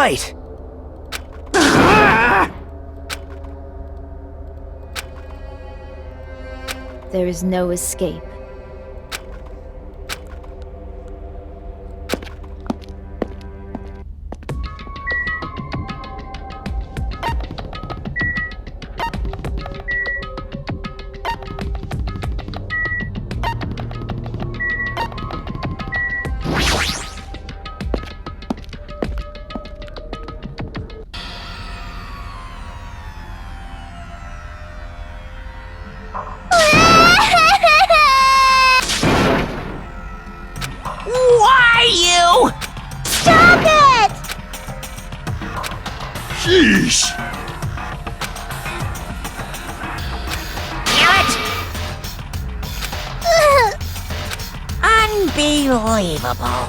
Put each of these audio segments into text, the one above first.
right! There is no escape. Why you? Stop it! Sheesh! Damn it! Unbelievable.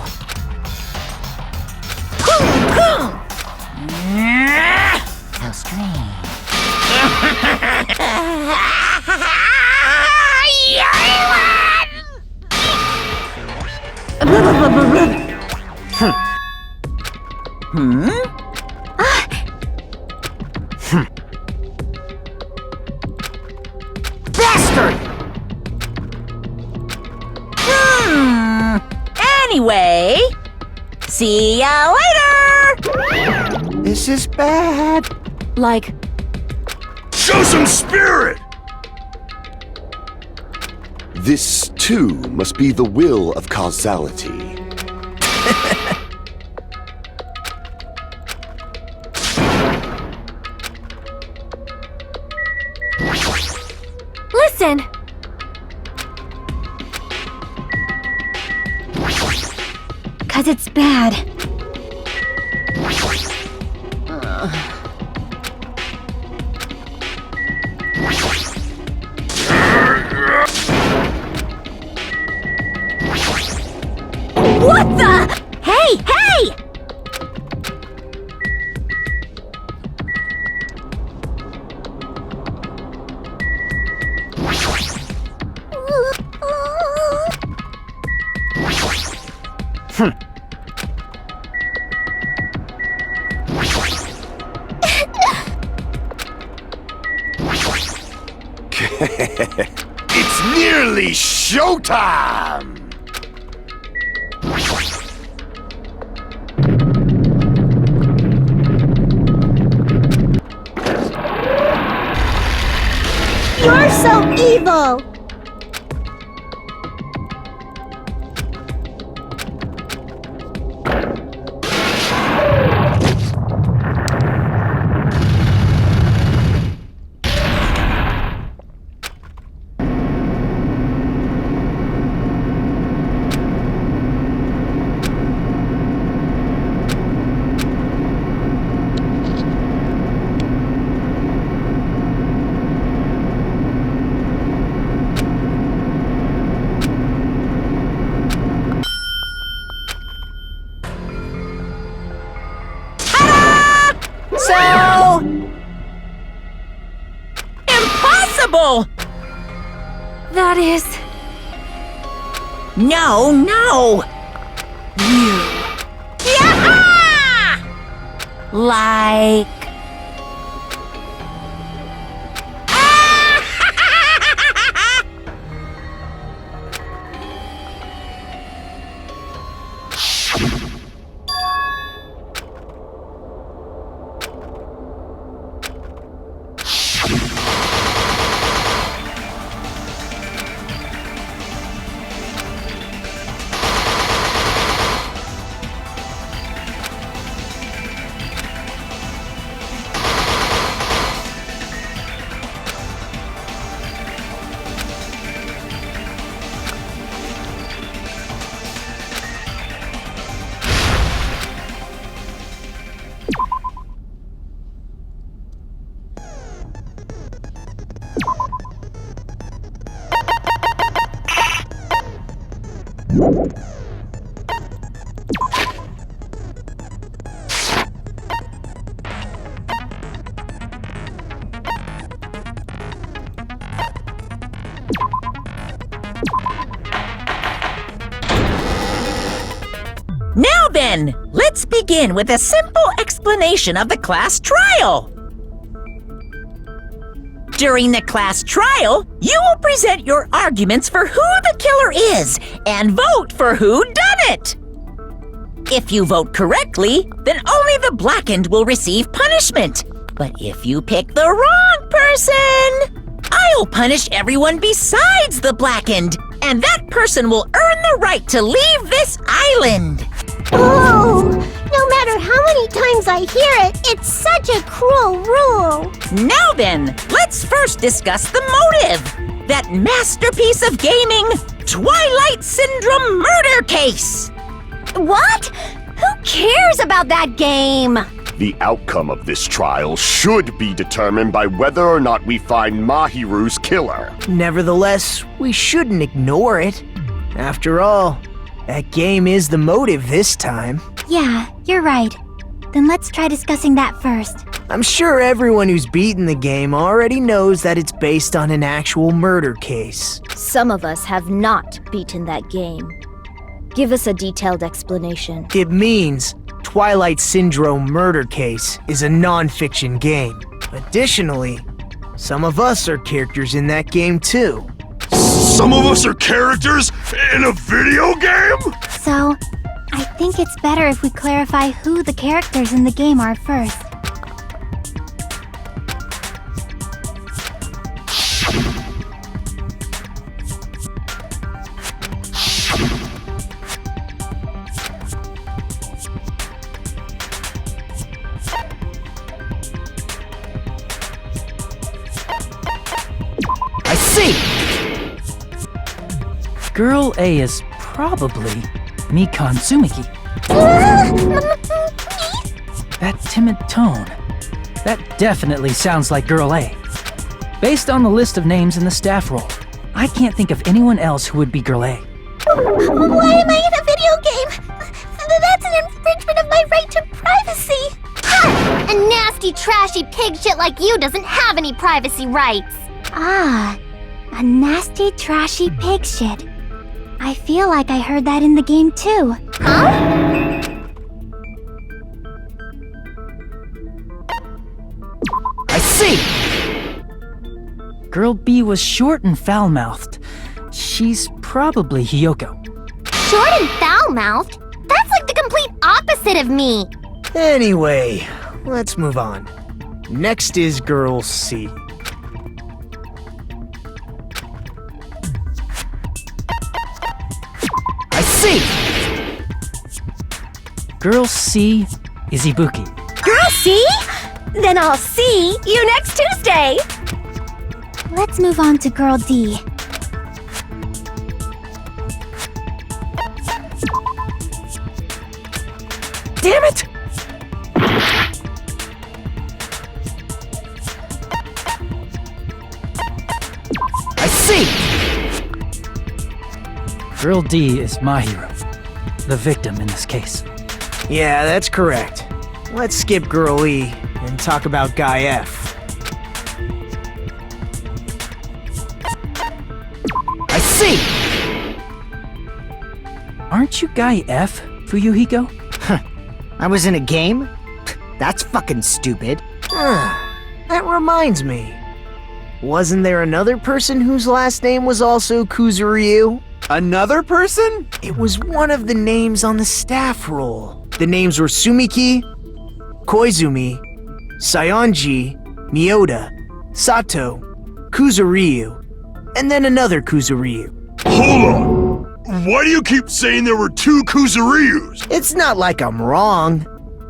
So strange. Bastard! Anyway, see ya later! This is bad. Like, Show some spirit! This, too, must be the will of causality. listen! Cause it's bad. What the? Hey, hey! It's nearly showtime! You're so evil! So... impossible! That is... No, no! You... Yeah! Like... Now then, let's begin with a simple explanation of the class trial. During the class trial, you will present your arguments for who the killer is and vote for who done it. If you vote correctly, then only the blackened will receive punishment. But if you pick the wrong person, I'll punish everyone besides the blackened, and that person will earn the right to leave this island. Oh, no matter how many times I hear it, it's such a cruel rule. Now then, let's first discuss the motive. That masterpiece of gaming, Twilight Syndrome murder case. What? Who cares about that game? The outcome of this trial should be determined by whether or not we find Mahiru's killer. Nevertheless, we shouldn't ignore it. After all, that game is the motive this time. Yeah, you're right. Then let's try discussing that first. I'm sure everyone who's beaten the game already knows that it's based on an actual murder case. Some of us have not beaten that game. Give us a detailed explanation. It means Twilight Syndrome Murder Case is a non-fiction game. Additionally, some of us are characters in that game too. Some of us are characters in a video game? So, I think it's better if we clarify who the characters in the game are first. I see! Girl A is probably Mikan Tsumiki. That timid tone. That definitely sounds like Girl A. Based on the list of names in the staff roll, I can't think of anyone else who would be Girl A. Why am I in a video game? That's an infringement of my right to privacy. Ha! A nasty, trashy pig shit like you doesn't have any privacy rights. Ah, a nasty, trashy pig shit. I feel like I heard that in the game too. I see! Girl B was short and foul-mouthed. She's probably Hiyoko. Short and foul-mouthed? That's like the complete opposite of me. Anyway, let's move on. Next is Girl C. I see! Girl C is Ibuki. Girl C? Then I'll see you next Tuesday! Let's move on to Girl D. Damn it! I see! Girl D is Mahiru, the victim in this case. Yeah, that's correct. Let's skip Girl E and talk about Guy F. I see! Aren't you Guy F, Fuyuhiko? I was in a game? That's fucking stupid. That reminds me. Wasn't there another person whose last name was also Kuzuryu? Another person? It was one of the names on the staff roll. The names were Sumiki, Koizumi, Sayonji, Miyoda, Sato, Kuzuryu, and then another Kuzuryu. Hold on! Why do you keep saying there were two Kuzuryus? It's not like I'm wrong.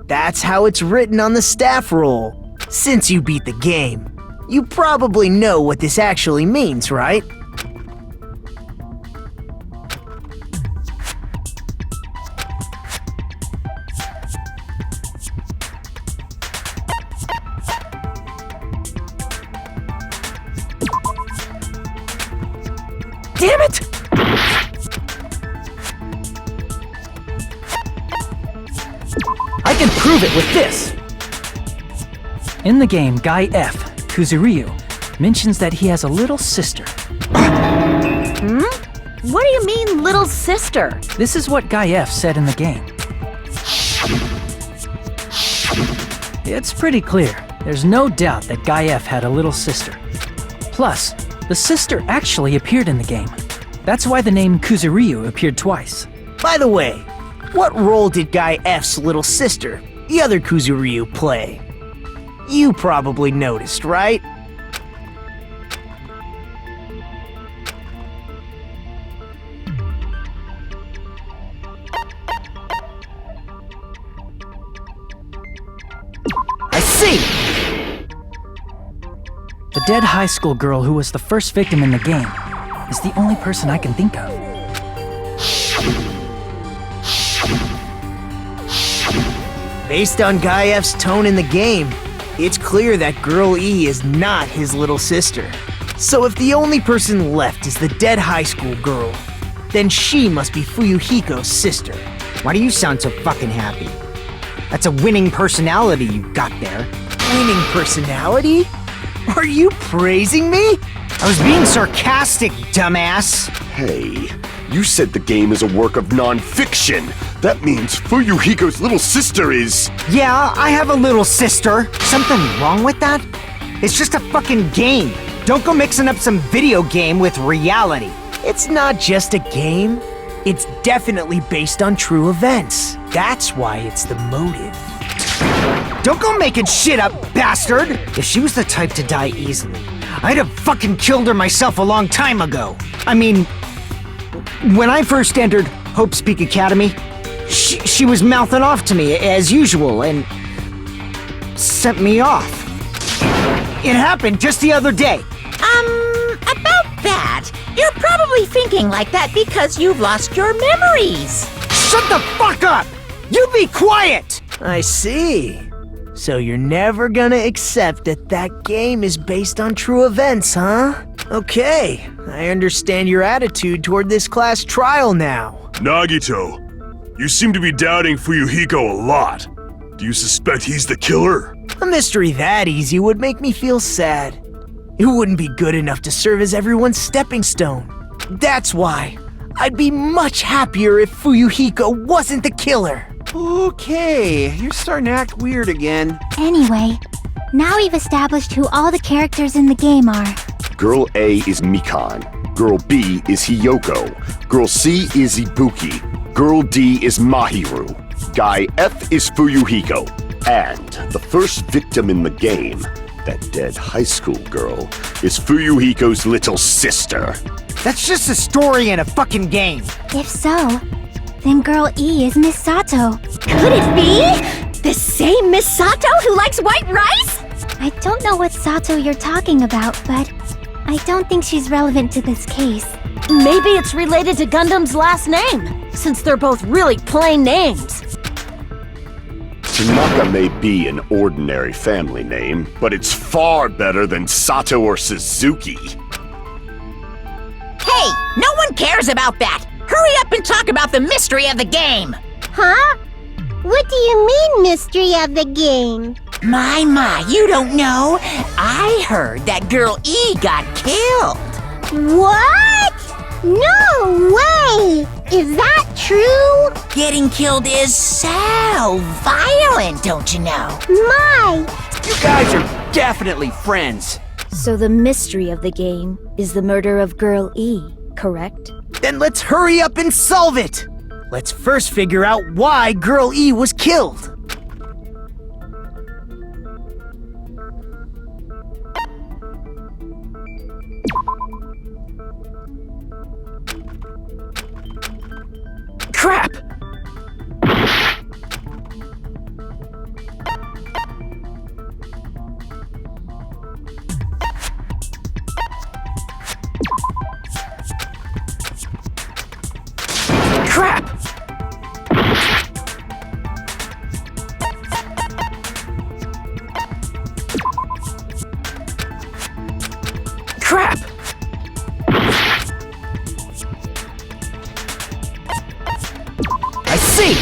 That's how it's written on the staff roll. Since you beat the game, you probably know what this actually means, right? Damn it! I can prove it with this! In the game, Guy F, Kuzuryu, mentions that he has a little sister. What do you mean, little sister? This is what Guy F said in the game. It's pretty clear. There's no doubt that Guy F had a little sister. Plus, the sister actually appeared in the game. That's why the name Kuzuryu appeared twice. By the way, what role did Guy F's little sister, the other Kuzuryu, play? You probably noticed, right? I see! The dead high school girl who was the first victim in the game is the only person I can think of. Based on Guy F's tone in the game, it's clear that Girl E is not his little sister. So if the only person left is the dead high school girl, then she must be Fuyuhiko's sister. Why do you sound so fucking happy? That's a winning personality you got there. Winning personality? Are you praising me? I was being sarcastic, dumbass. Hey, you said the game is a work of non-fiction. That means Fuyuhiko's little sister is... Yeah, I have a little sister. Something wrong with that? It's just a fucking game. Don't go mixing up some video game with reality. It's not just a game. It's definitely based on true events. That's why it's the motive. Don't go making shit up, bastard! If she was the type to die easily, I'd have fucking killed her myself a long time ago. I mean, when I first entered Hope's Peak Academy, she was mouthing off to me as usual and sent me off. It happened just the other day. About that, you're probably thinking like that because you've lost your memories. Shut the fuck up! You be quiet! I see. So you're never gonna accept that that game is based on true events, huh? Okay, I understand your attitude toward this class trial now. Nagito, you seem to be doubting Fuyuhiko a lot. Do you suspect he's the killer? A mystery that easy would make me feel sad. It wouldn't be good enough to serve as everyone's stepping stone. That's why I'd be much happier if Fuyuhiko wasn't the killer. Okay, you're starting to act weird again. Anyway, now we've established who all the characters in the game are. Girl A is Mikan. Girl B is Hiyoko. Girl C is Ibuki. Girl D is Mahiru. Guy F is Fuyuhiko. And the first victim in the game, that dead high school girl, is Fuyuhiko's little sister. That's just a story in a fucking game. If so, then Girl E is Miss Sato. Could it be? The same Miss Sato who likes white rice? I don't know what Sato you're talking about, but I don't think she's relevant to this case. Maybe it's related to Gundam's last name, since they're both really plain names. Tanaka may be an ordinary family name, but it's far better than Sato or Suzuki. Hey, no one cares about that. Hurry up and talk about the mystery of the game. Huh? What do you mean, mystery of the game? My, you don't know? I heard that Girl E got killed. What? No way! Is that true? Getting killed is so violent, don't you know? My! You guys are definitely friends. So the mystery of the game is the murder of Girl E, correct? Then let's hurry up and solve it! Let's first figure out why Girl E was killed. Crap! Crap! Crap! I see!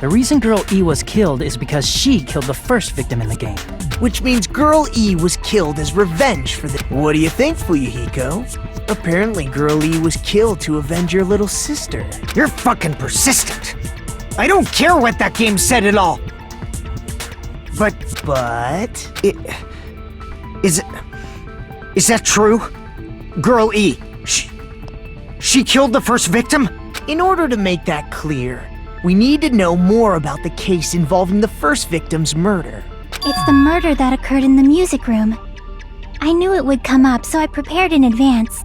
The reason Girl E was killed is because she killed the first victim in the game. Which means Girl E was killed as revenge for the— What do you think, Fuyuhiko? Apparently Girl E was killed to avenge your little sister. You're fucking persistent. I don't care what that game said at all. But is that true? Girl E, she killed the first victim? In order to make that clear, we need to know more about the case involving the first victim's murder. It's the murder that occurred in the music room. I knew it would come up, so I prepared in advance.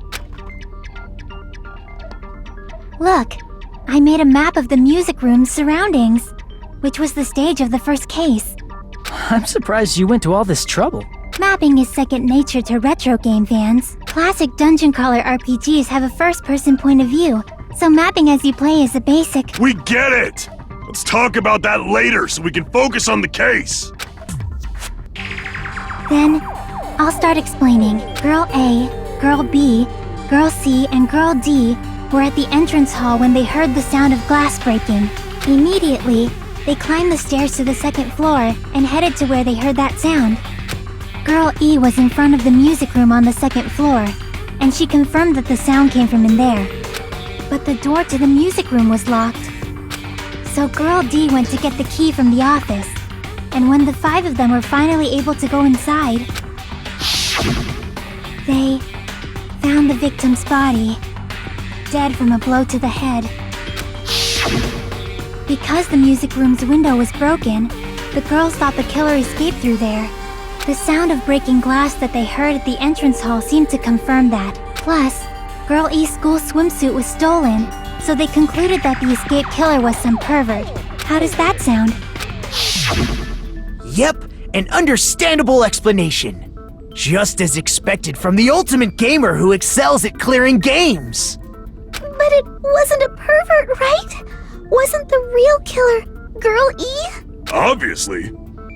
Look, I made a map of the music room's surroundings, which was the stage of the first case. I'm surprised you went to all this trouble. Mapping is second nature to retro game fans. Classic dungeon crawler RPGs have a first-person point of view, so mapping as you play is a basic. We get it! Let's talk about that later so we can focus on the case. Then, I'll start explaining. Girl A, Girl B, Girl C, and Girl D were at the entrance hall when they heard the sound of glass breaking. Immediately, they climbed the stairs to the second floor and headed to where they heard that sound. Girl E was in front of the music room on the second floor, and she confirmed that the sound came from in there. But the door to the music room was locked. So Girl D went to get the key from the office, and when the 5 of them were finally able to go inside, they found the victim's body, dead from a blow to the head. Because the music room's window was broken, the girls thought the killer escaped through there. The sound of breaking glass that they heard at the entrance hall seemed to confirm that. Plus, Girl E's school swimsuit was stolen, so they concluded that the escaped killer was some pervert. How does that sound? Yep, an understandable explanation. Just as expected from the ultimate gamer who excels at clearing games. But it wasn't a pervert, right? Wasn't the real killer Girl E? Obviously.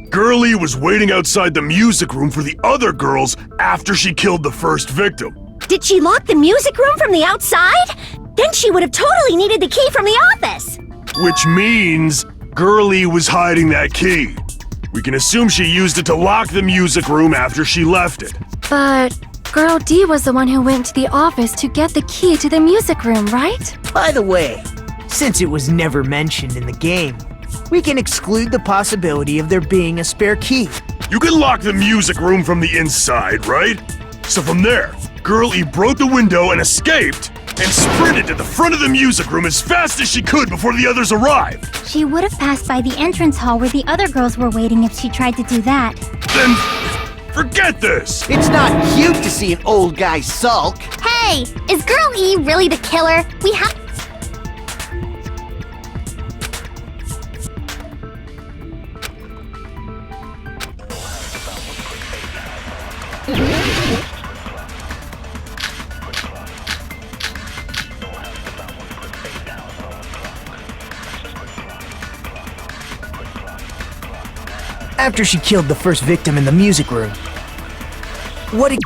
Girl E was waiting outside the music room for the other girls after she killed the first victim. Did she lock the music room from the outside? Then she would have totally needed the key from the office. Which means Girl E was hiding that key. We can assume she used it to lock the music room after she left it. But Girl D was the one who went to the office to get the key to the music room, right? By the way, since it was never mentioned in the game, we can exclude the possibility of there being a spare key. You can lock the music room from the inside, right? So from there, Girl E broke the window and escaped, and sprinted to the front of the music room as fast as she could before the others arrived. She would have passed by the entrance hall where the other girls were waiting if she tried to do that. Then, forget this! It's not cute to see an old guy sulk. Hey, is Girl E really the killer? We have... After she killed the first victim in the music room, what did...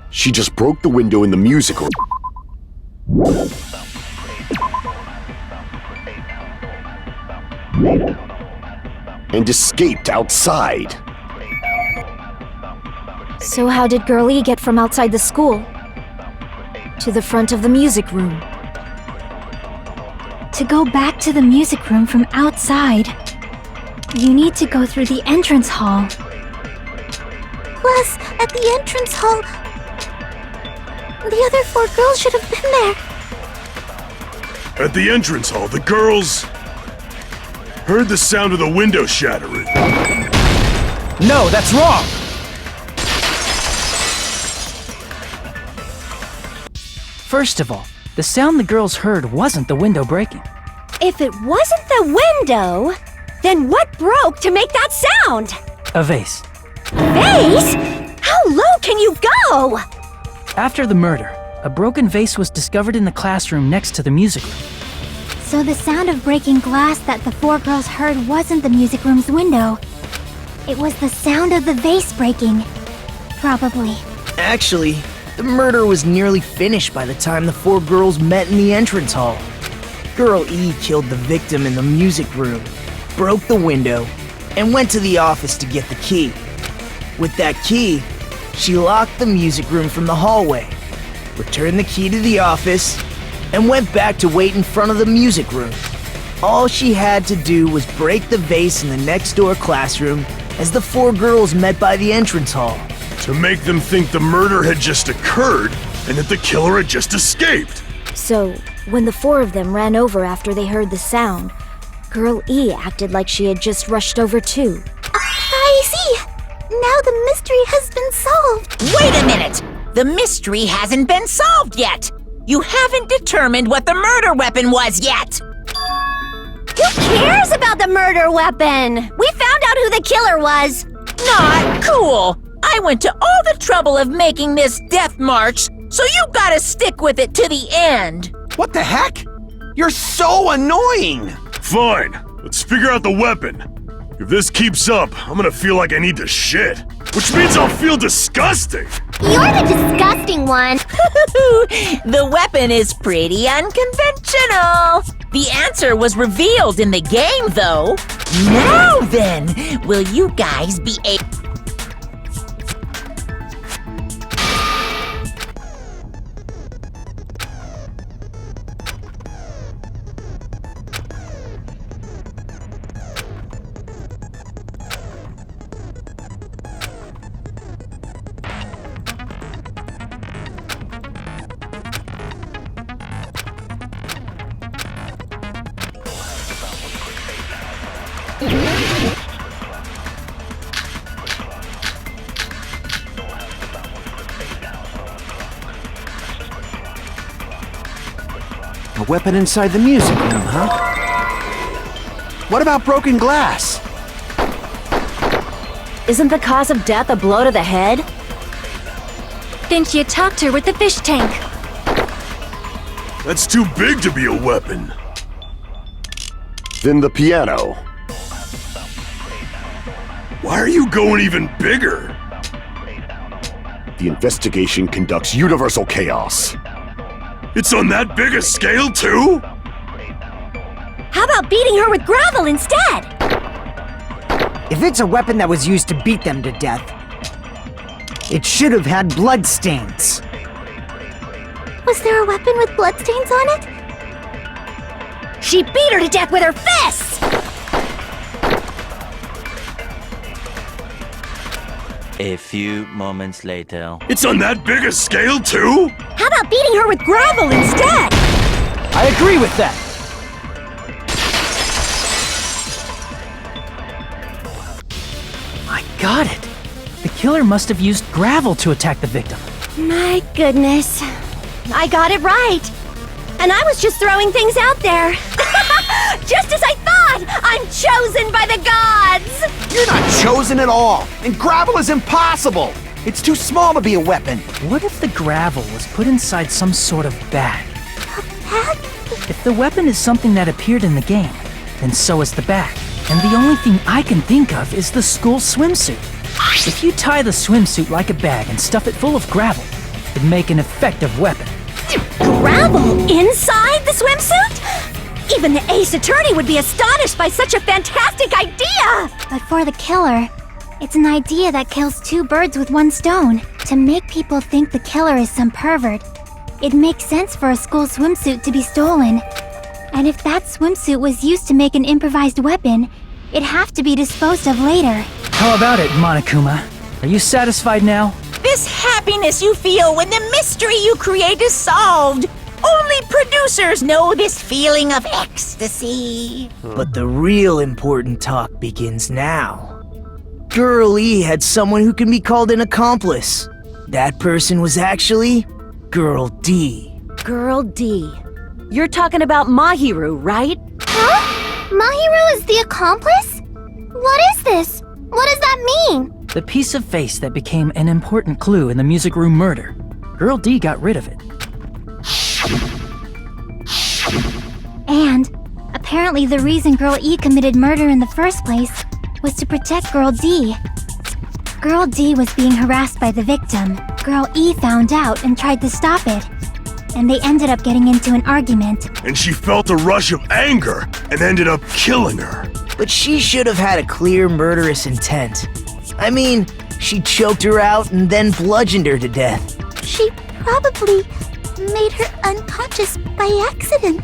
She just broke the window in the music room and escaped outside. So how did Girl E get from outside the school to the front of the music room? To go back to the music room from outside, you need to go through the entrance hall. Plus, at the entrance hall, the other 4 girls should have been there. At the entrance hall, the girls heard the sound of the window shattering. No, that's wrong! First of all, the sound the girls heard wasn't the window breaking. If it wasn't the window, then what broke to make that sound? A vase. Vase? How low can you go? After the murder, a broken vase was discovered in the classroom next to the music room. So the sound of breaking glass that the four girls heard wasn't the music room's window. It was the sound of the vase breaking. Probably. Actually, the murder was nearly finished by the time the four girls met in the entrance hall. Girl E killed the victim in the music room, broke the window, and went to the office to get the key. With that key, she locked the music room from the hallway, returned the key to the office, and went back to wait in front of the music room. All she had to do was break the vase in the next door classroom as the four girls met by the entrance hall. To make them think the murder had just occurred and that the killer had just escaped. So, when the four of them ran over after they heard the sound, Girl E acted like she had just rushed over too. I see. Now the mystery has been solved. Wait a minute! The mystery hasn't been solved yet! You haven't determined what the murder weapon was yet! Who cares about the murder weapon? We found out who the killer was. Not cool! I went to all the trouble of making this death march, so you gotta stick with it to the end! What the heck? You're so annoying! Fine, let's figure out the weapon. If this keeps up, I'm gonna feel like I need to shit. Which means I'll feel disgusting! You're the disgusting one. The weapon is pretty unconventional. The answer was revealed in the game, though. Now then, will you guys be able... A weapon inside the music room, huh? What about broken glass? Isn't the cause of death a blow to the head? Then she attacked her with the fish tank. That's too big to be a weapon. Then the piano. Why are you going even bigger? The investigation conducts universal chaos. It's on that big a scale, too? How about beating her with gravel instead? If it's a weapon that was used to beat them to death, it should have had blood stains. Was there a weapon with bloodstains on it? She beat her to death with her fists! A few moments later. It's on that big a scale, too? How about beating her with gravel instead? I agree with that. I got it. The killer must have used gravel to attack the victim. My goodness. I got it right. And I was just throwing things out there. Just as I thought! I'm chosen by the gods! You're not chosen at all, and gravel is impossible! It's too small to be a weapon. What if the gravel was put inside some sort of bag? A bag? If the weapon is something that appeared in the game, then so is the bag. And the only thing I can think of is the school swimsuit. If you tie the swimsuit like a bag and stuff it full of gravel, it'd make an effective weapon. Gravel inside the swimsuit? Even the ace attorney would be astonished by such a fantastic idea! But for the killer, it's an idea that kills two birds with one stone. To make people think the killer is some pervert, it makes sense for a school swimsuit to be stolen. And if that swimsuit was used to make an improvised weapon, it'd have to be disposed of later. How about it, Monokuma? Are you satisfied now? This happiness you feel when the mystery you create is solved. Only producers know this feeling of ecstasy. But the real important talk begins now. Girl E had someone who can be called an accomplice. That person was actually Girl D. Girl D. You're talking about Mahiru, right? Huh? Mahiru is the accomplice? What is this? What does that mean? The piece of face that became an important clue in the music room murder. Girl D got rid of it. And Apparently, the reason Girl E committed murder in the first place was to protect Girl D. Girl D was being harassed by the victim. Girl E found out and tried to stop it. And they ended up getting into an argument. And she felt a rush of anger and ended up killing her. But she should have had a clear murderous intent. I mean, she choked her out and then bludgeoned her to death. She probably made her unconscious by accident.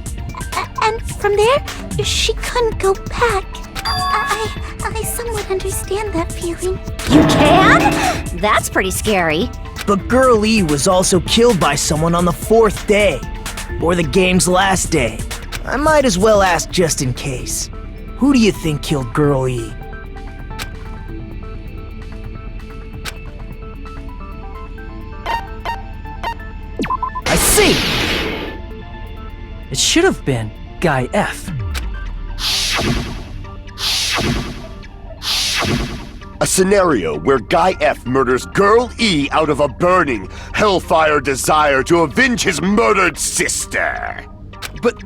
And from there, she couldn't go back. I somewhat understand that feeling. You can? That's pretty scary. But Girl E was also killed by someone on the 4th day, or the game's last day. I might as well ask just in case. Who do you think killed Girl E? I see! It should have been Guy F. A scenario where Guy F murders Girl E out of a burning, hellfire desire to avenge his murdered sister. But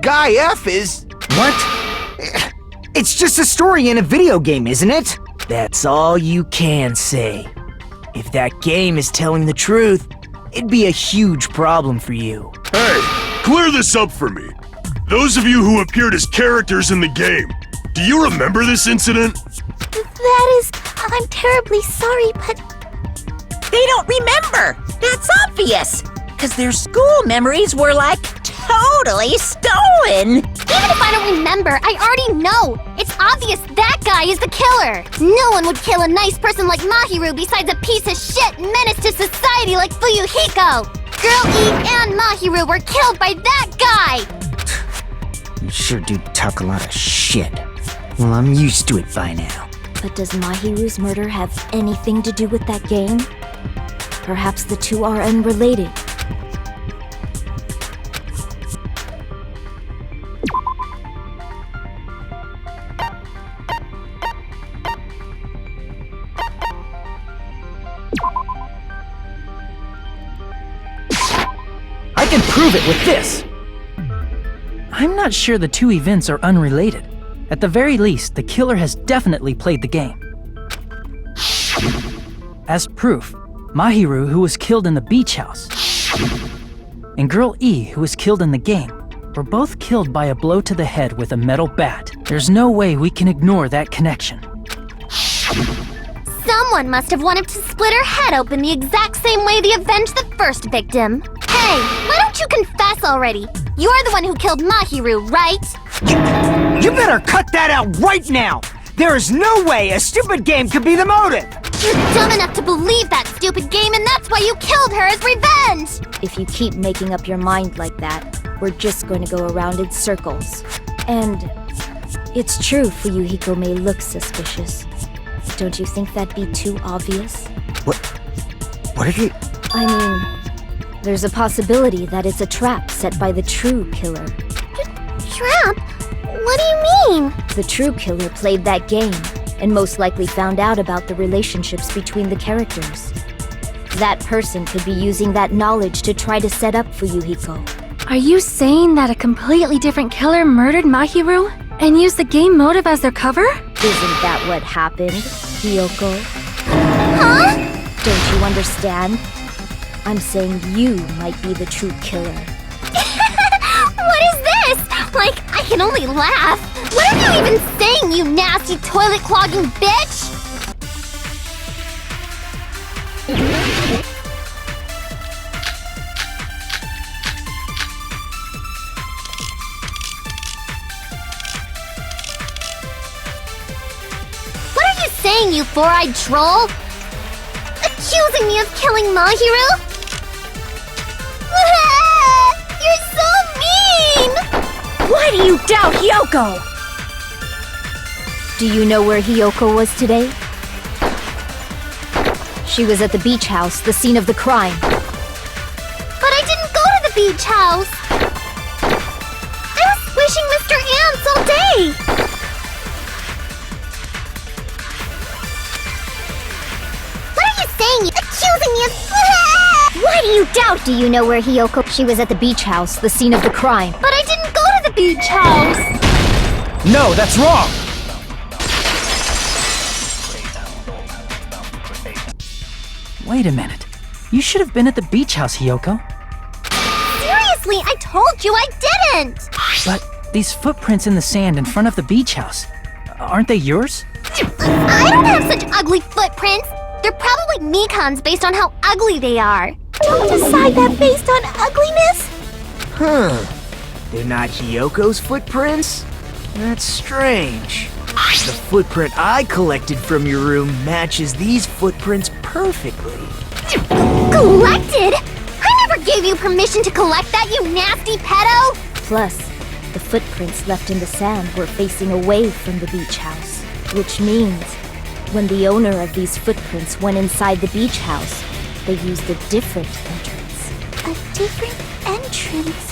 Guy F is... What? It's just a story in a video game, isn't it? That's all you can say. If that game is telling the truth, it'd be a huge problem for you. Hey, clear this up for me. Those of you who appeared as characters in the game, do you remember this incident? I'm terribly sorry, but... They don't remember! That's obvious! Because their school memories were, like, totally stolen! Even if I don't remember, I already know! It's obvious that guy is the killer! No one would kill a nice person like Mahiru besides a piece of shit menace to society like Fuyuhiko! Girl E and Mahiru were killed by that guy! You sure do talk a lot of shit. Well, I'm used to it by now. But does Mahiru's murder have anything to do with that game? Perhaps the two are unrelated. I can prove it with this! I'm not sure the two events are unrelated. At the very least, the killer has definitely played the game. As proof, Mahiru, who was killed in the beach house, and Girl E, who was killed in the game, were both killed by a blow to the head with a metal bat. There's no way we can ignore that connection. Someone must have wanted to split her head open the exact same way they avenged the first victim. Hey, why don't you confess already? You're the one who killed Mahiru, right? You better cut that out right now! There is no way a stupid game could be the motive! You're dumb enough to believe that stupid game, and that's why you killed her as revenge! If you keep making up your mind like that, we're just going to go around in circles. And it's true Fuyuhiko may look suspicious. Don't you think that'd be too obvious? What are you... I mean, there's a possibility that it's a trap set by the true killer. Trap? What do you mean? The true killer played that game, and most likely found out about the relationships between the characters. That person could be using that knowledge to try to set up Fuyuhiko. Are you saying that a completely different killer murdered Mahiru and used the game motive as their cover? Isn't that what happened, Hiyoko? Huh? Don't you understand? I'm saying you might be the true killer. What is this? Like, I can only laugh. What are you even saying, you nasty toilet-clogging bitch? What are you saying, you four-eyed troll? Accusing me of killing Mahiru? You're so mean! Why do you doubt Hiyoko? Do you know where Hiyoko was today? She was at the beach house, the scene of the crime. But I didn't go to the beach house! I was squishing Mr. Ants all day! What are you saying? Accusing me of... Why do you doubt? Do you know where Hiyoko... She was at the beach house, the scene of the crime. But I didn't go to the beach house! No, that's wrong! Wait a minute. You should have been at the beach house, Hiyoko. Seriously, I told you I didn't! But these footprints in the sand in front of the beach house, aren't they yours? I don't have such ugly footprints! They're probably Mikan's based on how ugly they are. Don't decide that based on ugliness. Huh. They're not Hiyoko's footprints? That's strange. The footprint I collected from your room matches these footprints perfectly. Collected? I never gave you permission to collect that, you nasty pedo! Plus, the footprints left in the sand were facing away from the beach house, which means when the owner of these footprints went inside the beach house, they used a different entrance. A different entrance?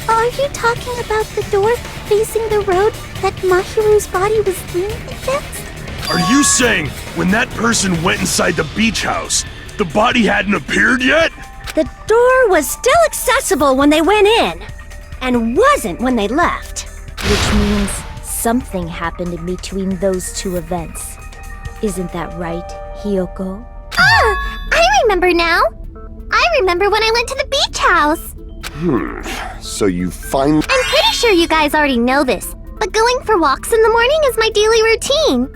Are you talking about the door facing the road that Mahiru's body was leaning against? Are you saying when that person went inside the beach house, the body hadn't appeared yet? The door was still accessible when they went in, and wasn't when they left. Which means something happened in between those two events. Isn't that right, Hiyoko? Ah! I remember now! I remember when I went to the beach house! So you finally... I'm pretty sure you guys already know this, but going for walks in the morning is my daily routine.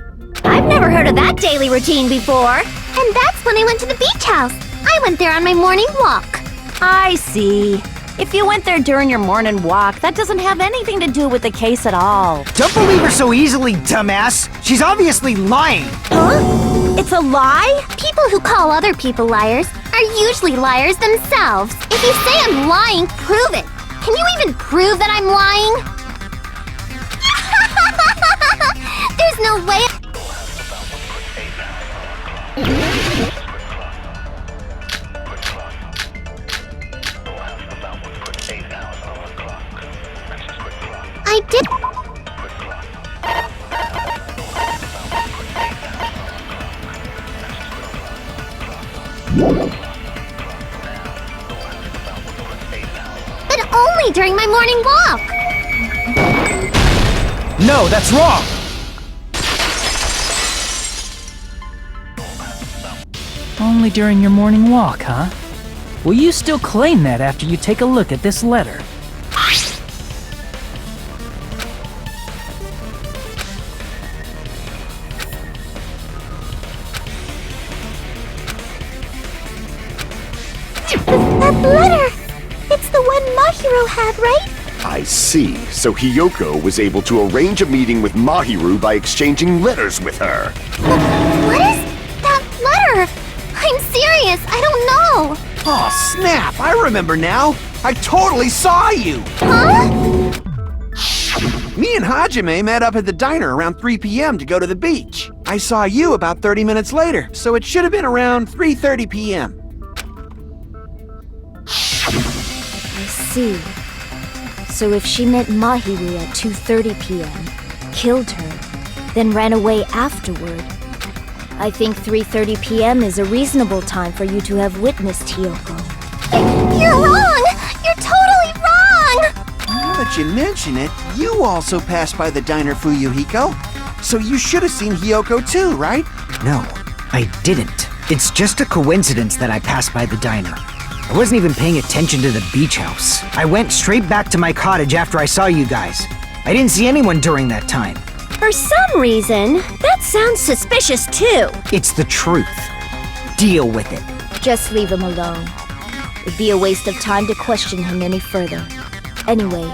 I've never heard of that daily routine before. And that's when I went to the beach house. I went there on my morning walk. I see. If you went there during your morning walk, that doesn't have anything to do with the case at all. Don't believe her so easily, dumbass! She's obviously lying! Huh? It's a lie? People who call other people liars are usually liars themselves. If you say I'm lying, prove it. Can you even prove that I'm lying? There's no way. I did. But only during my morning walk. No, that's wrong! Only during your morning walk, huh? Will you still claim that after you take a look at this letter? That letter! It's the one Mahiro had, right? I see. So Hiyoko was able to arrange a meeting with Mahiru by exchanging letters with her. What is that letter? I'm serious, I don't know. Oh, snap! I remember now! I totally saw you! Huh? Me and Hajime met up at the diner around 3 p.m. to go to the beach. I saw you about 30 minutes later, so it should have been around 3:30 p.m. I see. So if she met Mahiru at 2:30 p.m., killed her, then ran away afterward, I think 3:30 p.m. is a reasonable time for you to have witnessed Hiyoko. You're wrong! You're totally wrong! Now that you mention it, you also passed by the diner, Fuyuhiko. So you should have seen Hiyoko too, right? No, I didn't. It's just a coincidence that I passed by the diner. I wasn't even paying attention to the beach house. I went straight back to my cottage after I saw you guys. I didn't see anyone during that time. For some reason, that sounds suspicious too. It's the truth. Deal with it. Just leave him alone. It'd be a waste of time to question him any further. Anyway,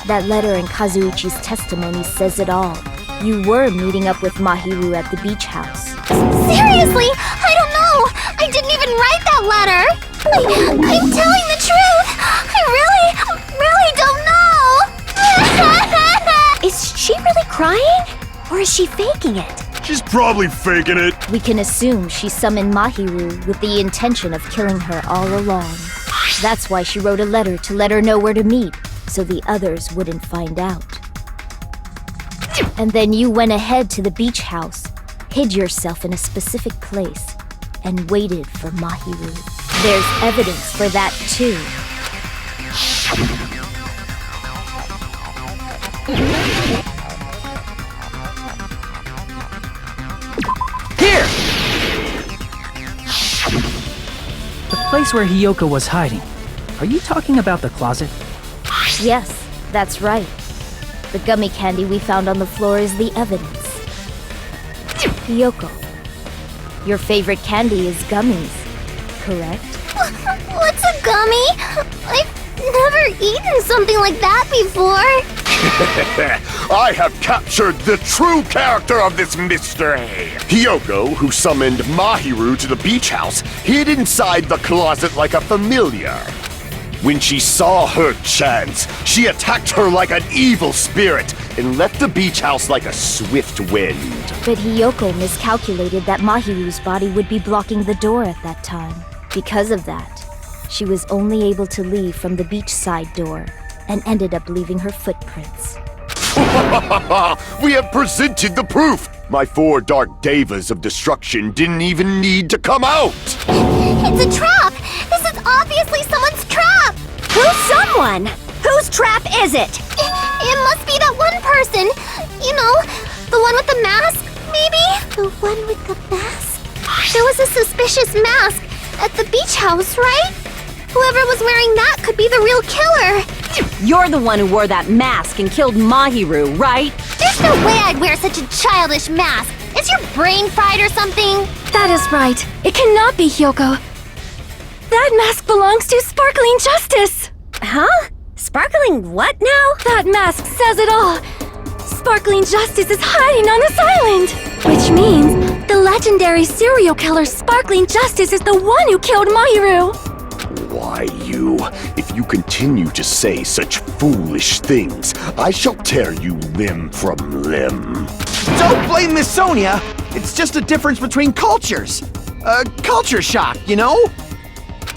that letter in Kazuichi's testimony says it all. You were meeting up with Mahiru at the beach house. Seriously? I don't know! I didn't even write that letter! I'm telling the truth! I really don't know! Is she really crying? Or is she faking it? She's probably faking it. We can assume she summoned Mahiru with the intention of killing her all along. That's why she wrote a letter to let her know where to meet, so the others wouldn't find out. And then you went ahead to the beach house, hid yourself in a specific place, and waited for Mahiru. There's evidence for that too. Here! The place where Hiyoko was hiding. Are you talking about the closet? Yes, that's right. The gummy candy we found on the floor is the evidence. Hiyoko, your favorite candy is gummies, correct? What's a gummy? I've never eaten something like that before. I have captured the true character of this mystery. Hiyoko, who summoned Mahiru to the beach house, hid inside the closet like a familiar. When she saw her chance, she attacked her like an evil spirit and left the beach house like a swift wind. But Hiyoko miscalculated that Mahiru's body would be blocking the door at that time. Because of that, she was only able to leave from the beachside door and ended up leaving her footprints. We have presented the proof! My 4 dark devas of destruction didn't even need to come out! It's a trap! This is obviously someone's trap! Who's someone? Whose trap is it? It must be that one person. You know, the one with the mask, maybe? The one with the mask? There was a suspicious mask at the beach house, right? Whoever was wearing that could be the real killer. You're the one who wore that mask and killed Mahiru, right? There's no way I'd wear such a childish mask. Is your brain fried or something? That is right. It cannot be Hiyoko. That mask belongs to Sparkling Justice! Huh? Sparkling what now? That mask says it all! Sparkling Justice is hiding on this island! Which means the legendary serial killer Sparkling Justice is the one who killed Mahiru! Why, you? If you continue to say such foolish things, I shall tear you limb from limb. Don't blame Miss Sonia! It's just a difference between cultures. Culture shock, you know?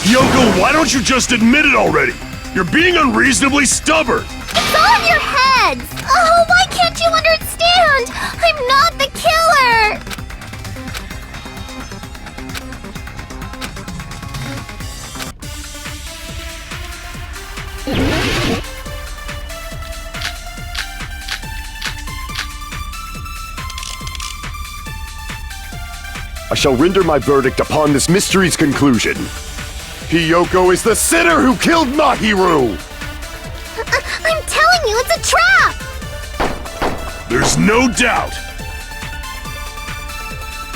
Hiyoko, why don't you just admit it already? You're being unreasonably stubborn! It's all in your heads! Oh, why can't you understand? I'm not the killer! I shall render my verdict upon this mystery's conclusion. Hiyoko is the sinner who killed Mahiru! I'm telling you, it's a trap! There's no doubt!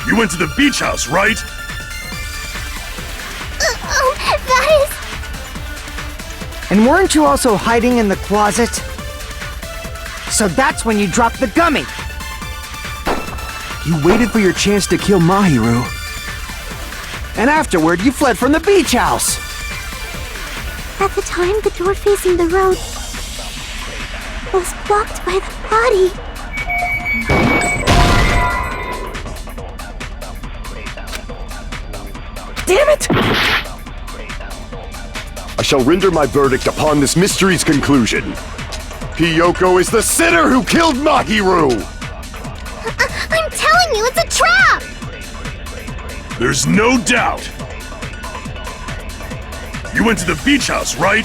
You went to the beach house, right? That is... And weren't you also hiding in the closet? So that's when you dropped the gummy! You waited for your chance to kill Mahiru. And afterward, you fled from the beach house! At the time, the door facing the road was blocked by the body. Damn it! I shall render my verdict upon this mystery's conclusion. Hiyoko is the sinner who killed Mahiru! I'm telling you, it's a trap! There's no doubt! You went to the beach house, right?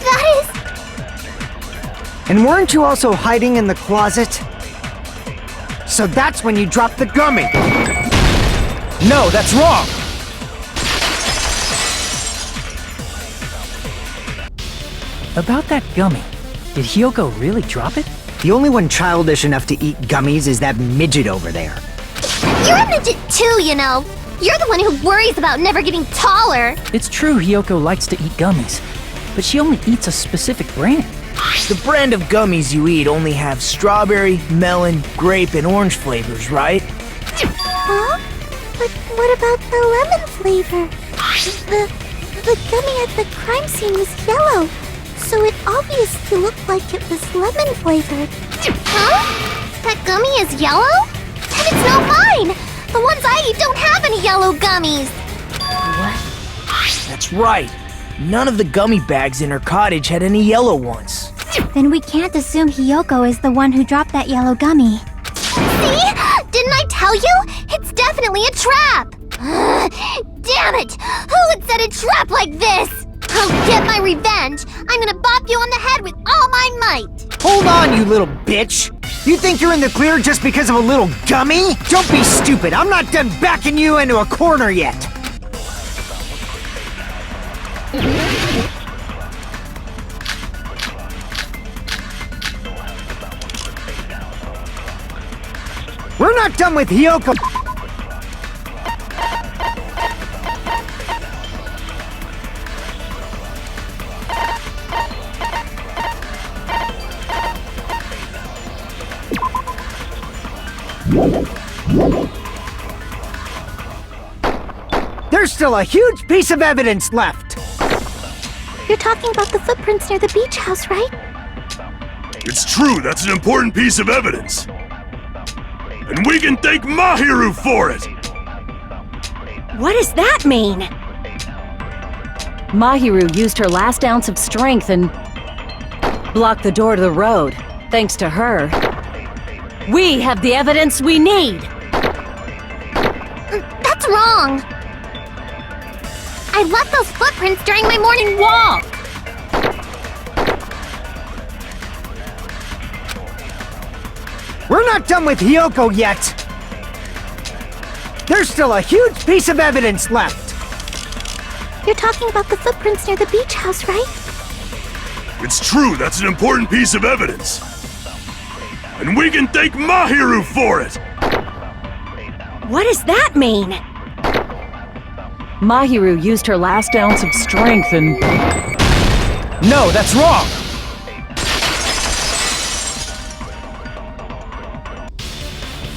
That is... And weren't you also hiding in the closet? So that's when you dropped the gummy! No, that's wrong! About that gummy, did Hiyoko really drop it? The only one childish enough to eat gummies is that midget over there. You're a midget too, you know. You're the one who worries about never getting taller. It's true Hiyoko likes to eat gummies, but she only eats a specific brand. The brand of gummies you eat only have strawberry, melon, grape, and orange flavors, right? Huh? But what about the lemon flavor? The gummy at the crime scene was yellow, so it obviously looked like it was lemon flavored. Huh? That gummy is yellow? And it's not mine! The ones I eat don't have any yellow gummies! What? That's right. None of the gummy bags in her cottage had any yellow ones. Then we can't assume Hiyoko is the one who dropped that yellow gummy. See? Didn't I tell you? It's definitely a trap! Damn it! Who would set a trap like this? I'll get my revenge! I'm gonna bop you on the head with all my might! Hold on, you little bitch! You think you're in the clear just because of a little gummy? Don't be stupid, I'm not done backing you into a corner yet! We're not done with Hiyoko! There's still a huge piece of evidence left! You're talking about the footprints near the beach house, right? It's true, that's an important piece of evidence. And we can thank Mahiru for it! What does that mean? Mahiru used her last ounce of strength and blocked the door to the road. Thanks to her, we have the evidence we need! That's wrong! I left those footprints during my morning walk! We're not done with Hiyoko yet! There's still a huge piece of evidence left! You're talking about the footprints near the beach house, right? It's true, that's an important piece of evidence. And we can thank Mahiru for it! What does that mean? Mahiru used her last ounce of strength and... No, that's wrong!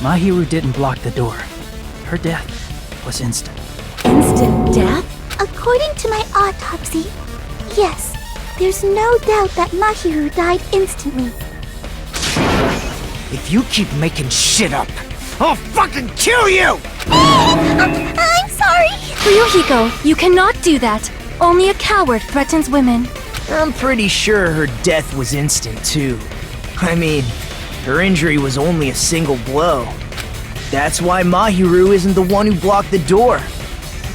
Mahiru didn't block the door. Her death was instant. Instant death? According to my autopsy, yes, there's no doubt that Mahiru died instantly. If you keep making shit up, I'll fucking kill you! I'm sorry! Fuyuhiko, you cannot do that. Only a coward threatens women. I'm pretty sure her death was instant, too. I mean, her injury was only a single blow. That's why Mahiru isn't the one who blocked the door.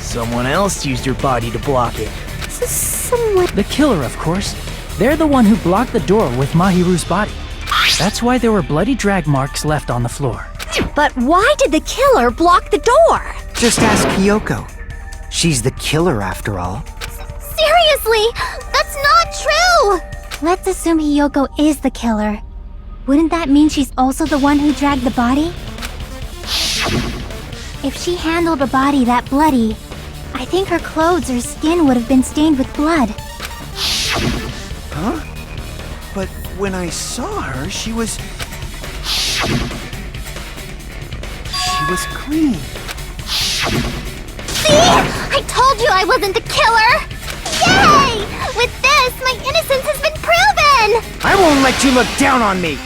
Someone else used her body to block it. Someone... The killer, of course. They're the one who blocked the door with Mahiru's body. That's why there were bloody drag marks left on the floor. But why did the killer block the door? Just ask Hiyoko. She's the killer, after all. Seriously! That's not true! Let's assume Hiyoko is the killer. Wouldn't that mean she's also the one who dragged the body? If she handled a body that bloody, I think her clothes or skin would have been stained with blood. Huh? But when I saw her, she was clean. See? I told you I wasn't the killer! Yay! With this, my innocence has been proven! I won't let you look down on me!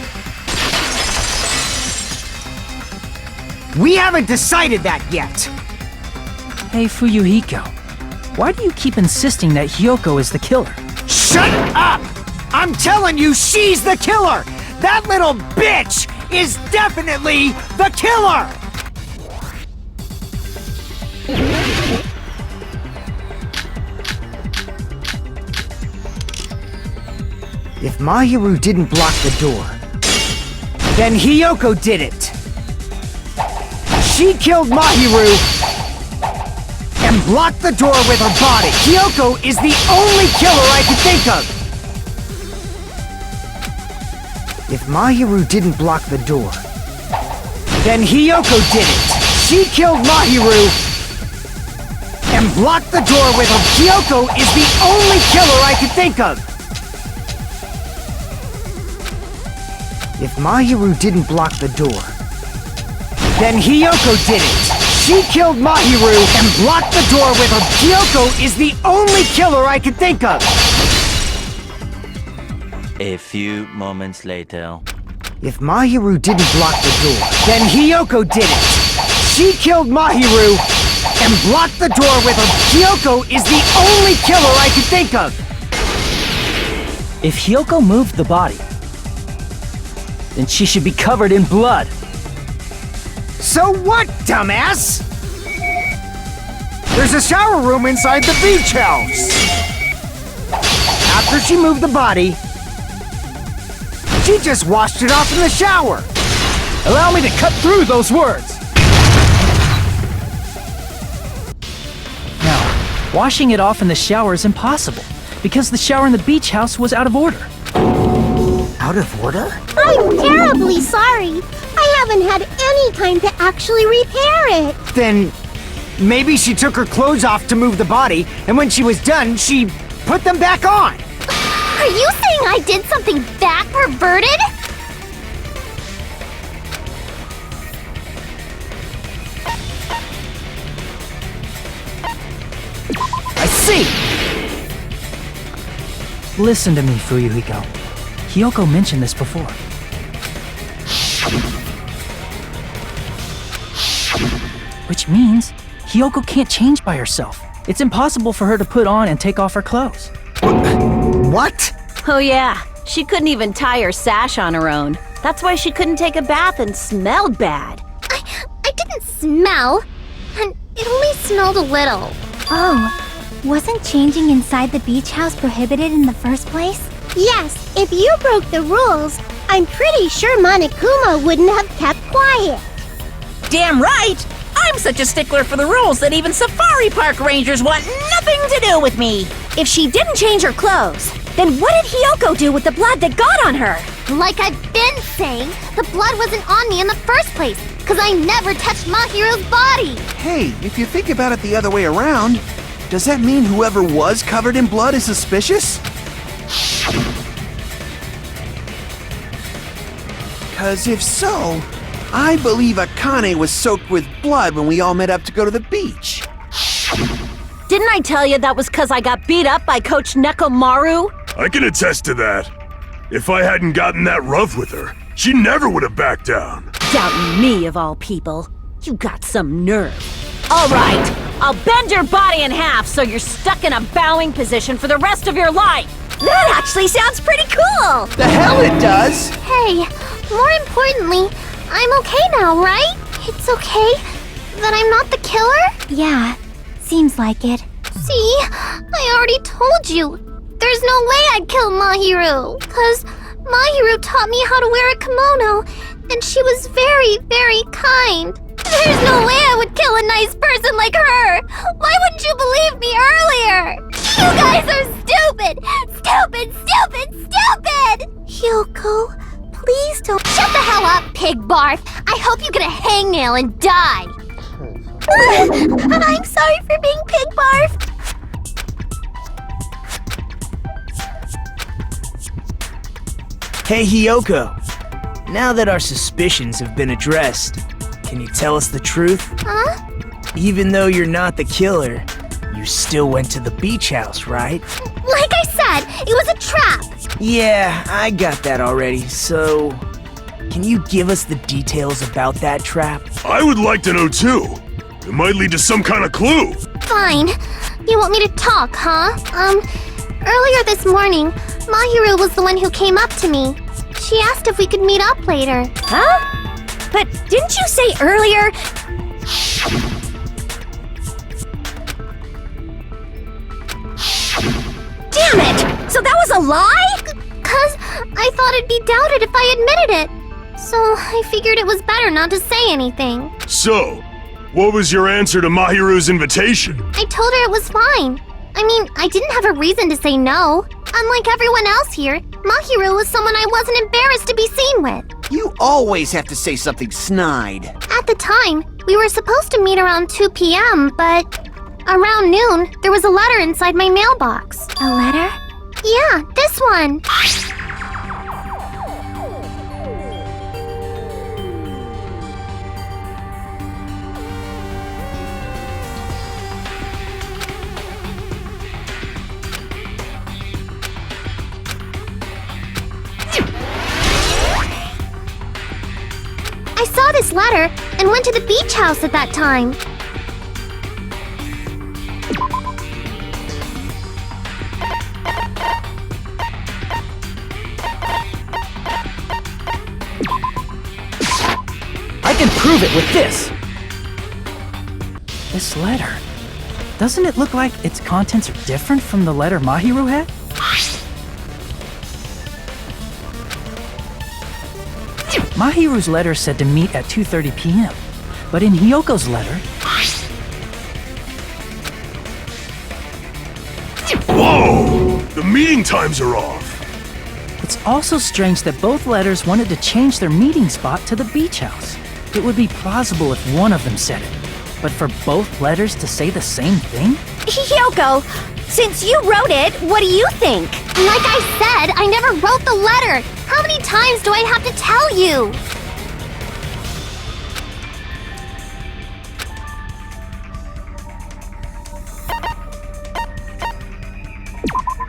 We haven't decided that yet! Hey, Fuyuhiko. Why do you keep insisting that Hiyoko is the killer? Shut up! I'm telling you, she's the killer! That little bitch is definitely the killer! If Mahiru didn't block the door, then Hiyoko did it. She killed Mahiru and blocked the door with her body. Hiyoko is the only killer I can think of. If Mahiru didn't block the door, then Hiyoko did it. She killed Mahiru and blocked the door with her. Hiyoko is the only killer I can think of. If Mahiru didn't block the door, then Hiyoko did it. She killed Mahiru and blocked the door with her. Hiyoko is the only killer I can think of. A few moments later. If Mahiru didn't block the door, then Hiyoko did it. She killed Mahiru and blocked the door with her. Hiyoko is the only killer I can think of. If Hiyoko moved the body, then she should be covered in blood. So what, dumbass? There's a shower room inside the beach house. After she moved the body, she just washed it off in the shower. Allow me to cut through those words. Now, washing it off in the shower is impossible because the shower in the beach house was out of order. Out of order? I'm terribly sorry. I haven't had any time to actually repair it. Then maybe she took her clothes off to move the body, and when she was done, she put them back on. Are you saying I did something that perverted? I see! Listen to me, Fuyuhiko. Hiyoko mentioned this before. Which means Hiyoko can't change by herself. It's impossible for her to put on and take off her clothes. What? Oh yeah, she couldn't even tie her sash on her own. That's why she couldn't take a bath and smelled bad. I didn't smell, and it only smelled a little. Oh, wasn't changing inside the beach house prohibited in the first place? Yes, if you broke the rules, I'm pretty sure Monokuma wouldn't have kept quiet. Damn right! I'm such a stickler for the rules that even safari park rangers want nothing to do with me. If she didn't change her clothes, then what did Hiyoko do with the blood that got on her? Like I've been saying, the blood wasn't on me in the first place, because I never touched Mahiru's body. Hey, if you think about it the other way around, does that mean whoever was covered in blood is suspicious? Because if so, I believe Akane was soaked with blood when we all met up to go to the beach. Didn't I tell you that was because I got beat up by Coach Nekomaru? I can attest to that. If I hadn't gotten that rough with her, she never would have backed down. Doubting me, of all people. You got some nerve. All right, I'll bend your body in half so you're stuck in a bowing position for the rest of your life. That actually sounds pretty cool! The hell it does! Hey, more importantly, I'm okay now, right? It's okay that I'm not the killer? Yeah, seems like it. See, I already told you. There's no way I'd kill Mahiru, because Mahiru taught me how to wear a kimono, and she was very, very kind. There's no way I would kill a nice person like her! Why wouldn't you believe me earlier? You guys are stupid! Stupid, stupid, stupid! Hyoko, please don't. Shut the hell up, pig barf! I hope you get a hangnail and die! I'm sorry for being pig barf. Hey, Hyoko. Now that our suspicions have been addressed, can you tell us the truth? Huh? Even though you're not the killer, you still went to the beach house, right? Like I said, it was a trap! Yeah, I got that already, so... Can you give us the details about that trap? I would like to know too. It might lead to some kind of clue. Fine. You want me to talk, huh? Earlier this morning, Mahiru was the one who came up to me. She asked if we could meet up later. Huh? But didn't you say earlier? Damn it! So that was a lie? 'Cause I thought it'd be doubted if I admitted it. So I figured it was better not to say anything. So, what was your answer to Mahiru's invitation? I told her it was fine. I mean, I didn't have a reason to say no. Unlike everyone else here, Mahiru was someone I wasn't embarrassed to be seen with. You always have to say something snide. At the time, we were supposed to meet around 2 p.m., but around noon, there was a letter inside my mailbox. A letter? Yeah, this one. I saw this letter and went to the beach house at that time. I can prove it with this! This letter. Doesn't it look like its contents are different from the letter Mahiru had? Mahiru's letter said to meet at 2:30 p.m., but in Hiyoko's letter... Whoa! The meeting times are off! It's also strange that both letters wanted to change their meeting spot to the beach house. It would be plausible if one of them said it, but for both letters to say the same thing? Hiyoko, since you wrote it, what do you think? Like I said, I never wrote the letter. How many times do I have to tell you?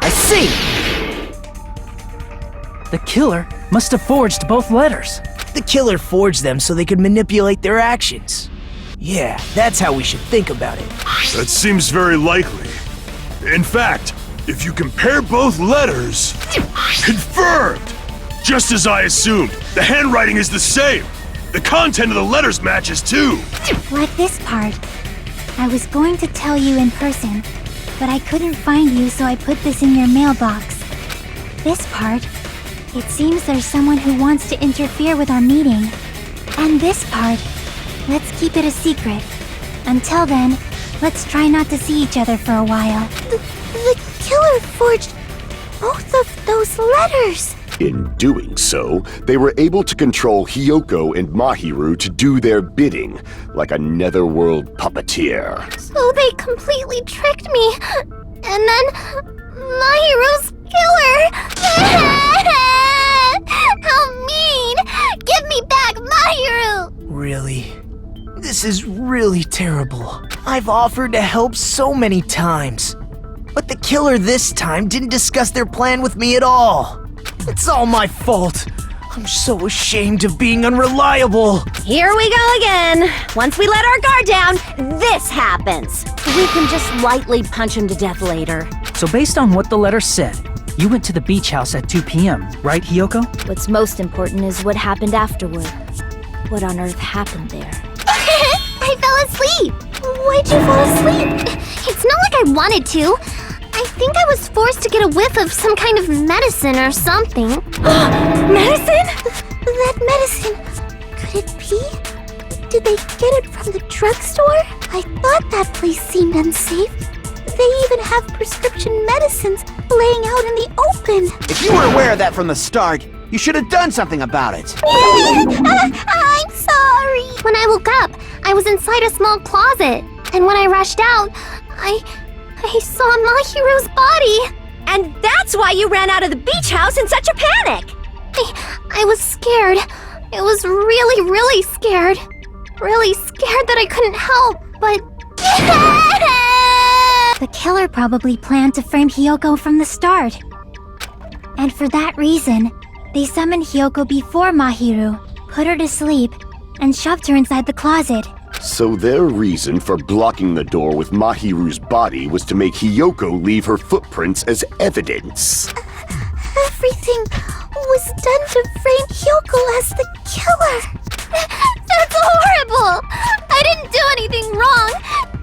I see! The killer must have forged both letters. The killer forged them so they could manipulate their actions. Yeah, that's how we should think about it. That seems very likely. In fact, if you compare both letters... Confirmed! Just as I assumed, the handwriting is the same. The content of the letters matches too. Like this part. I was going to tell you in person, but I couldn't find you, so I put this in your mailbox. This part. It seems there's someone who wants to interfere with our meeting. And this part. Let's keep it a secret. Until then, let's try not to see each other for a while. The killer forged both of those letters. In doing so, they were able to control Hiyoko and Mahiru to do their bidding, like a netherworld puppeteer. So they completely tricked me. And then Mahiru's killer. How mean! Give me back Mahiru! Really? This is really terrible. I've offered to help so many times. But the killer this time didn't discuss their plan with me at all. It's all my fault. I'm so ashamed of being unreliable. Here we go again. Once we let our guard down, this happens. We can just lightly punch him to death later. So based on what the letter said, you went to the beach house at 2 p.m., right, Hiyoko? What's most important is what happened afterward. What on earth happened there? I fell asleep. Why'd you fall asleep? It's not like I wanted to. I think I was forced to get a whiff of some kind of medicine or something. Medicine? That medicine. Could it be? Did they get it from the drugstore? I thought that place seemed unsafe. They even have prescription medicines laying out in the open. If you were aware of that from the start, you should have done something about it. I'm sorry. When I woke up, I was inside a small closet. And when I rushed out, I saw Mahiru's body. And that's why you ran out of the beach house in such a panic. I was scared. I was really, really scared. Really scared that I couldn't help, but... The killer probably planned to frame Hiyoko from the start. And for that reason, they summoned Hiyoko before Mahiru, put her to sleep, and shoved her inside the closet. So their reason for blocking the door with Mahiru's body was to make Hiyoko leave her footprints as evidence. Everything was done to frame Hiyoko as the killer. That's horrible! I didn't do anything wrong,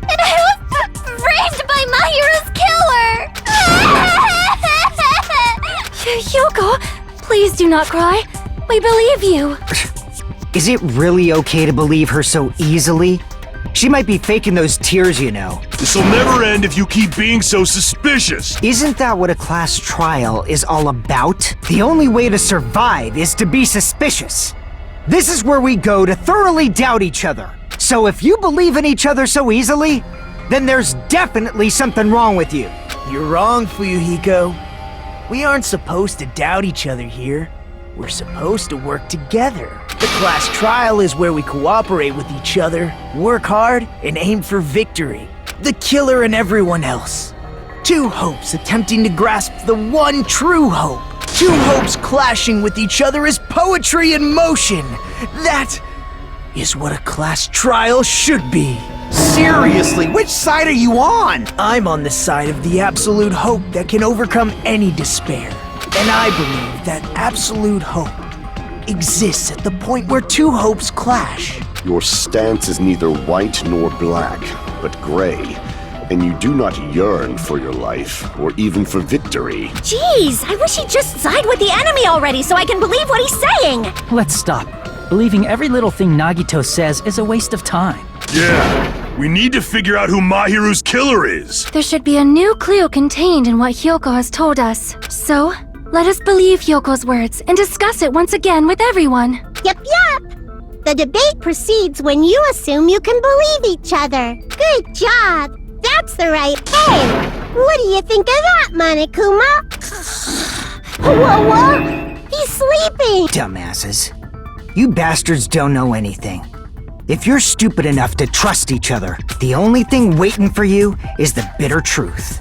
and I was framed by Mahiru's killer! Hiyoko, please do not cry. We believe you. Is it really okay to believe her so easily? She might be faking those tears, you know. This'll never end if you keep being so suspicious. Isn't that what a class trial is all about? The only way to survive is to be suspicious. This is where we go to thoroughly doubt each other. So if you believe in each other so easily, then there's definitely something wrong with you. You're wrong, Fuyuhiko. We aren't supposed to doubt each other here. We're supposed to work together. The class trial is where we cooperate with each other, work hard, and aim for victory. The killer and everyone else. Two hopes attempting to grasp the one true hope. Two hopes clashing with each other is poetry in motion. That is what a class trial should be. Seriously, which side are you on? I'm on the side of the absolute hope that can overcome any despair. And I believe that absolute hope exists at the point where two hopes clash. Your stance is neither white nor black, but gray, and you do not yearn for your life, or even for victory. Jeez, I wish he'd just side with the enemy already so I can believe what he's saying. Let's stop. Believing every little thing Nagito says is a waste of time. Yeah, we need to figure out who Mahiru's killer is. There should be a new clue contained in what Hyoko has told us. So, let us believe Hyoko's words and discuss it once again with everyone. Yep. The debate proceeds when you assume you can believe each other. Good job. That's the right. Hey, what do you think of that, Monokuma? Whoa. He's sleeping. Dumbasses. You bastards don't know anything. If you're stupid enough to trust each other, the only thing waiting for you is the bitter truth.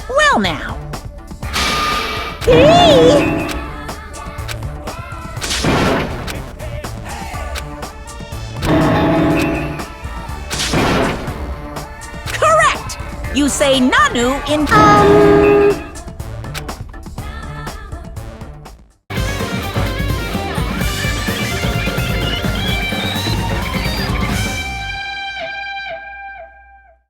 Well now. Hey! Correct! You say Nanu in...